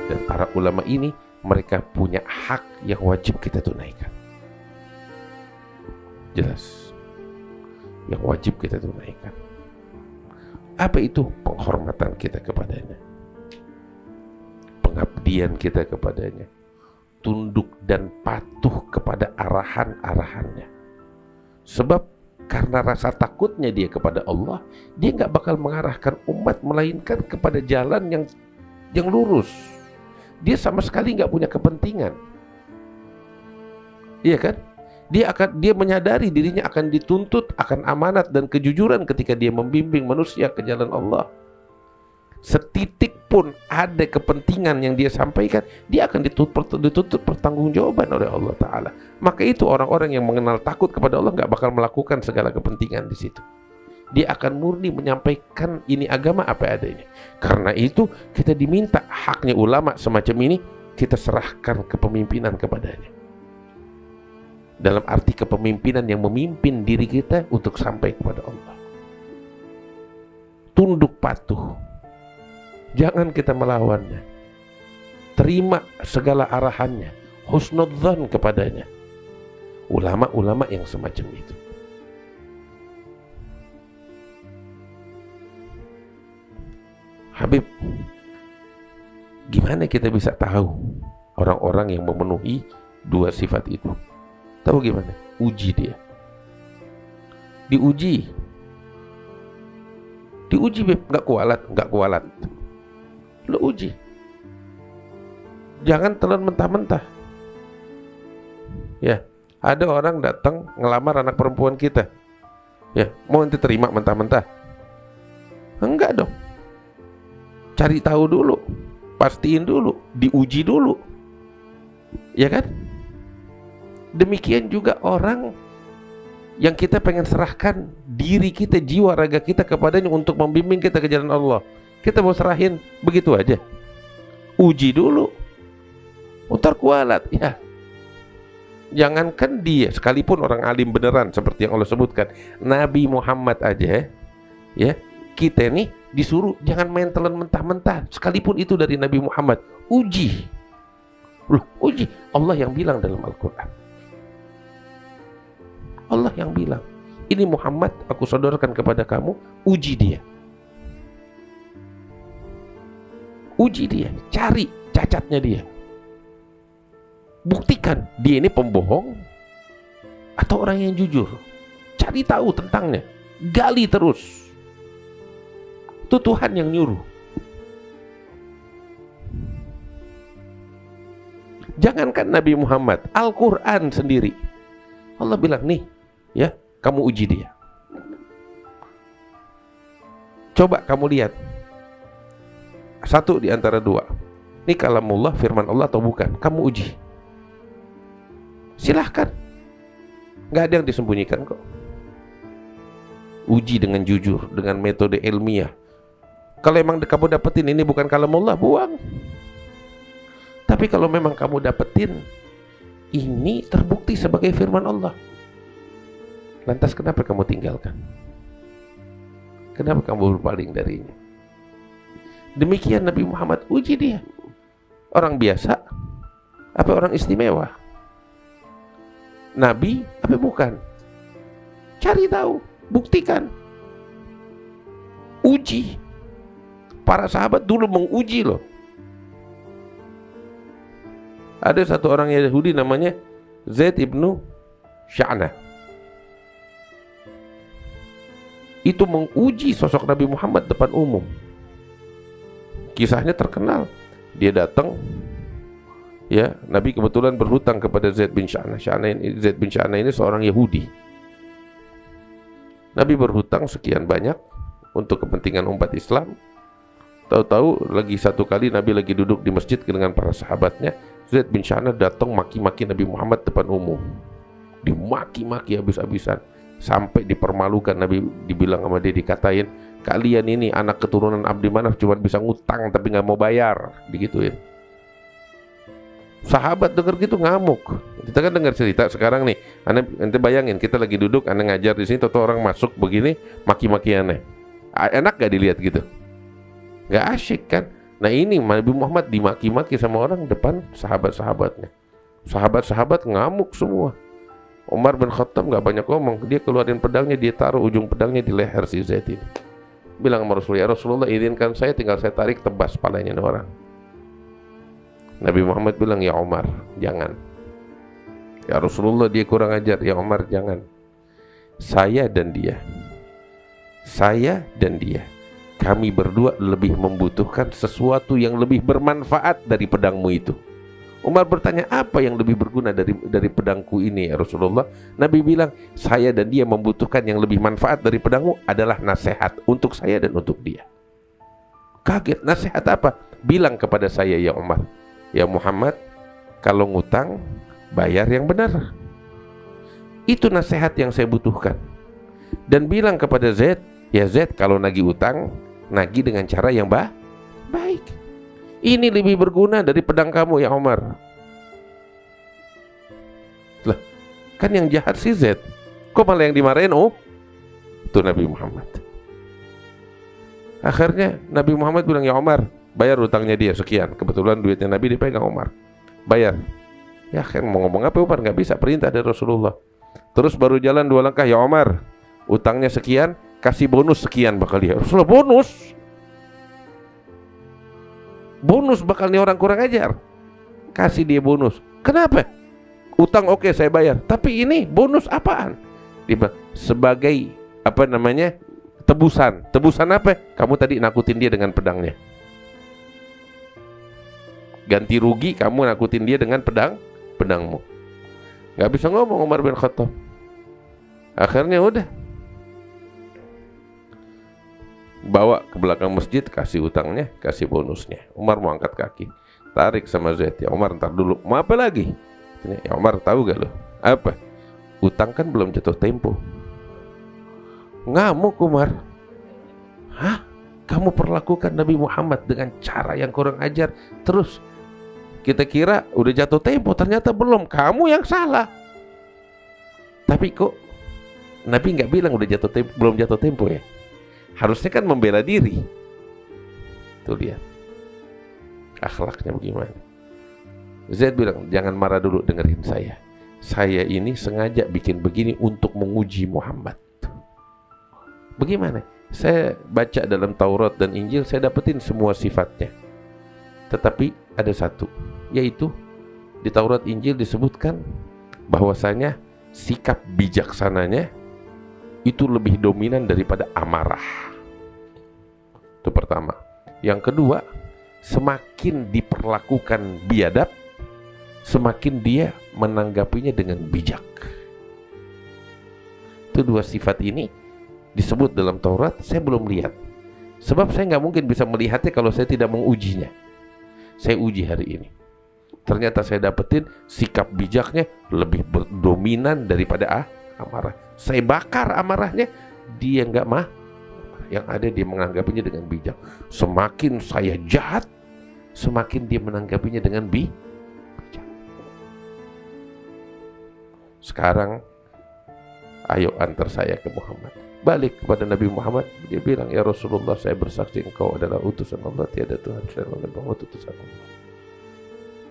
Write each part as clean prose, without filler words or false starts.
Dan para ulama ini mereka punya hak yang wajib kita tunaikan. Jelas, yang wajib kita tunaikan. Apa itu? Penghormatan kita kepadanya, pengabdian kita kepadanya, tunduk dan patuh kepada arahan-arahannya. Sebab karena rasa takutnya dia kepada Allah, dia nggak bakal mengarahkan umat melainkan kepada jalan yang lurus. Dia sama sekali nggak punya kepentingan, iya kan? Dia menyadari dirinya akan dituntut akan amanat dan kejujuran ketika dia membimbing manusia ke jalan Allah. Setitik pun ada kepentingan yang dia sampaikan, dia akan dituntut pertanggungjawaban oleh Allah Ta'ala. Maka itu orang-orang yang mengenal takut kepada Allah nggak bakal melakukan segala kepentingan di situ. Dia akan murni menyampaikan ini agama apa adanya. Karena itu kita diminta haknya ulama semacam ini kita serahkan kepemimpinan kepadanya. Dalam arti kepemimpinan yang memimpin diri kita untuk sampai kepada Allah. Tunduk patuh. Jangan kita melawannya. Terima segala arahannya. Husnudzan kepadanya. Ulama-ulama yang semacam itu. Habib, gimana kita bisa tahu orang-orang yang memenuhi dua sifat itu? Tahu gimana? Uji dia. Diuji, Beb. Nggak kualat. Lo uji. Jangan telan mentah-mentah. Ya, ada orang datang ngelamar anak perempuan kita. Ya, mau nanti terima mentah-mentah? Enggak dong. Cari tahu dulu, pastiin dulu, diuji dulu. Ya kan? Demikian juga orang yang kita pengen serahkan diri kita, jiwa raga kita kepadanya untuk membimbing kita ke jalan Allah. Kita mau serahin begitu aja? Uji dulu. Ntar kualat, ya. Jangankan dia, sekalipun orang alim beneran seperti yang Allah sebutkan, Nabi Muhammad aja, ya, kita nih disuruh jangan main telan mentah-mentah, sekalipun itu dari Nabi Muhammad. Uji. Loh, uji. Allah yang bilang dalam Al-Quran. Allah yang bilang, ini Muhammad aku sodorkan kepada kamu, uji dia. Uji dia, cari cacatnya dia. Buktikan dia ini pembohong atau orang yang jujur. Cari tahu tentangnya, gali terus. Itu Tuhan yang nyuruh. Jangankan Nabi Muhammad, Al-Quran sendiri Allah bilang, nih ya, kamu uji dia. Coba kamu lihat, satu di antara dua, ini kalamullah, firman Allah atau bukan, kamu uji. Silahkan, nggak ada yang disembunyikan kok. Uji dengan jujur, dengan metode ilmiah. Kalau emang kamu dapetin ini bukan kalamullah, buang. Tapi kalau memang kamu dapetin ini terbukti sebagai firman Allah, lantas kenapa kamu tinggalkan? Kenapa kamu berpaling darinya? Demikian Nabi Muhammad, uji dia. Orang biasa apa orang istimewa? Nabi apa bukan? Cari tahu, buktikan. Uji. Para sahabat dulu menguji loh. Ada satu orang Yahudi namanya Zaid ibnu Sya'nah. Itu menguji sosok Nabi Muhammad depan umum. Kisahnya terkenal. Dia datang, ya, Nabi kebetulan berhutang kepada Zaid bin Sya'nah. Zaid bin Sya'nah ini seorang Yahudi. Nabi berhutang sekian banyak untuk kepentingan umat Islam. Tahu-tahu lagi satu kali Nabi lagi duduk di masjid dengan para sahabatnya, Zaid bin Sya'nah datang maki-maki Nabi Muhammad depan umum. Dimaki-maki habis-habisan. Sampai dipermalukan, Nabi dibilang sama dia, dikatain, kalian ini anak keturunan Abdi Manaf cuma bisa ngutang tapi nggak mau bayar, digituin. Sahabat dengar gitu ngamuk. Kita kan dengar cerita sekarang nih, ente bayangin kita lagi duduk, anda ngajar di sini, tahu orang masuk begini, maki-maki aneh. Enak gak dilihat gitu? Gak asyik kan? Nah ini Nabi Muhammad dimaki-maki sama orang depan sahabat-sahabatnya. Sahabat-sahabat ngamuk semua. Umar bin Khattab gak banyak ngomong, dia keluarin pedangnya, dia taruh ujung pedangnya di leher si Zaid ini. Bilang sama Rasulullah, ya Rasulullah izinkan saya, tinggal saya tarik tebas kepalanya ini orang. Nabi Muhammad bilang, ya Umar jangan. Ya Rasulullah dia kurang ajar, ya Umar jangan. Saya dan dia, kami berdua lebih membutuhkan sesuatu yang lebih bermanfaat dari pedangmu itu. Umar bertanya, apa yang lebih berguna dari pedangku ini ya Rasulullah? Nabi bilang, saya dan dia membutuhkan yang lebih manfaat dari pedangmu adalah nasihat untuk saya dan untuk dia. Kaget, nasihat apa? Bilang kepada saya ya Umar, ya Muhammad, kalau ngutang bayar yang benar. Itu nasihat yang saya butuhkan. Dan bilang kepada Zaid, ya Zaid, kalau nagih utang, nagih dengan cara yang baik. Ini lebih berguna dari pedang kamu ya Umar. Lah, kan yang jahat si Zaid, kok malah yang dimarahin? Oh, itu Nabi Muhammad. Akhirnya Nabi Muhammad bilang, ya Umar, bayar utangnya dia sekian. Kebetulan duitnya Nabi dipegang Umar, bayar. Ya kan mau ngomong apa Umar, nggak bisa, perintah dari Rasulullah. Terus baru jalan 2 langkah, ya Umar, utangnya sekian, kasih bonus sekian bakal dia. Rasulullah, bonus bakal nih orang kurang ajar, kasih dia bonus. Kenapa? Utang oke, saya bayar, tapi ini bonus apaan? Dia sebagai apa namanya, tebusan apa? Kamu tadi nakutin dia dengan pedangnya, ganti rugi kamu nakutin dia dengan pedangmu. Gak bisa ngomong Umar bin Khattab. Akhirnya udah bawa ke belakang masjid, kasih utangnya, kasih bonusnya. Umar mau angkat kaki, tarik sama Zaid, ya Umar ntar dulu, mau apa lagi? Ya Umar, tahu gak lo apa? Utang kan belum jatuh tempo. Ngamuk Umar. Hah? Kamu perlakukan Nabi Muhammad dengan cara yang kurang ajar, terus kita kira udah jatuh tempo, ternyata belum, kamu yang salah. Tapi kok Nabi nggak bilang udah jatuh tempo, belum jatuh tempo ya? Harusnya kan membela diri. Tuh lihat akhlaknya bagaimana. Zaid bilang, jangan marah dulu, dengerin saya. Saya ini sengaja bikin begini untuk menguji Muhammad. Bagaimana? Saya baca dalam Taurat dan Injil, saya dapetin semua sifatnya. Tetapi ada satu, yaitu di Taurat Injil disebutkan bahwasanya sikap bijaksananya itu lebih dominan daripada amarah. Itu pertama. Yang kedua, semakin diperlakukan biadab, semakin dia menanggapinya dengan bijak. Itu 2 sifat ini disebut dalam Taurat. Saya belum lihat, sebab saya nggak mungkin bisa melihatnya kalau saya tidak mengujinya. Saya uji hari ini, ternyata saya dapetin sikap bijaknya lebih dominan daripada amarah. Saya bakar amarahnya, dia nggak mah. Yang ada dia menanggapinya dengan bijak. Semakin saya jahat, semakin dia menanggapinya dengan bijak. Sekarang ayo antar saya ke Muhammad. Balik kepada Nabi Muhammad, dia bilang, ya Rasulullah, saya bersaksi engkau adalah utusan Allah, tiada Tuhan selain Muhammad, utusan Allah.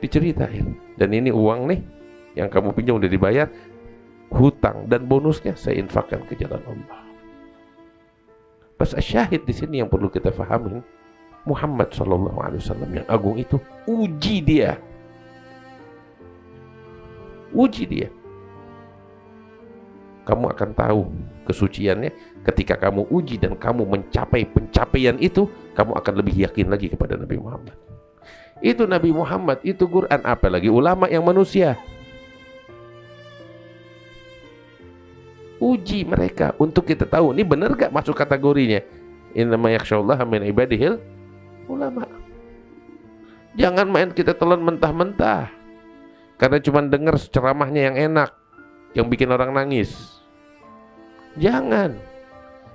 Diceritain, dan ini uang nih yang kamu pinjam udah dibayar, hutang dan bonusnya saya infakkan ke jalan Allah. Pas syahid di sini yang perlu kita fahamin, Muhammad SAW yang agung itu uji dia. Kamu akan tahu kesuciannya ketika kamu uji dan kamu mencapai pencapaian itu, kamu akan lebih yakin lagi kepada Nabi Muhammad. Itu Nabi Muhammad, itu Quran, apalagi ulama yang manusia. Uji mereka untuk kita tahu ini benar gak masuk kategorinya. Innama yakhsyallaha min ibadihil ulama. Jangan main kita telan mentah-mentah karena cuma dengar ceramahnya yang enak, yang bikin orang nangis. Jangan.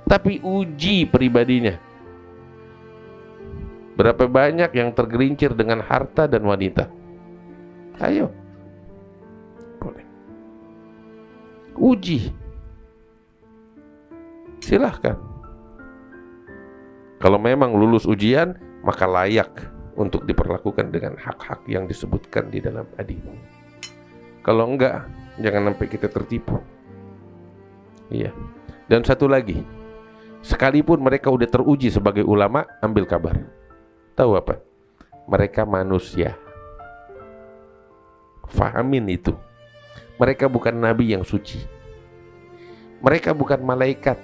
Tapi uji pribadinya. Berapa banyak yang tergelincir dengan harta dan wanita? Ayo. Boleh. Uji. Silahkan. Kalau memang lulus ujian, maka layak untuk diperlakukan dengan hak-hak yang disebutkan di dalam hadis. Kalau enggak, jangan sampai kita tertipu. Iya. Dan satu lagi, sekalipun mereka udah teruji sebagai ulama, ambil kabar. Tahu apa? Mereka manusia. Fahamin itu. Mereka bukan nabi yang suci. Mereka bukan malaikat.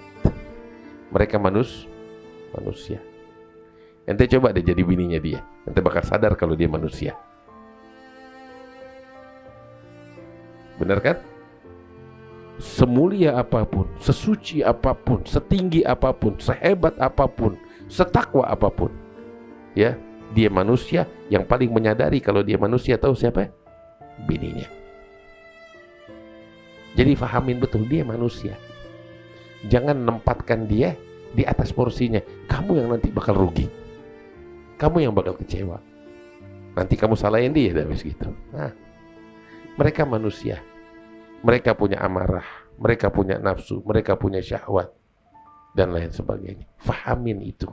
Mereka manusia. Ente coba deh jadi bininya dia. Ente bakal sadar kalau dia manusia. Benar kan? Semulia apapun, sesuci apapun, setinggi apapun, sehebat apapun, setakwa apapun, ya, dia manusia. Yang paling menyadari kalau dia manusia, tahu siapa? Bininya. Jadi fahamin betul, dia manusia. Jangan nempatkan dia di atas porsinya. Kamu yang nanti bakal rugi. Kamu yang bakal kecewa. Nanti kamu salahin dia habis gitu. Nah, mereka manusia. Mereka punya amarah, mereka punya nafsu, mereka punya syahwat, dan lain sebagainya. Fahamin itu.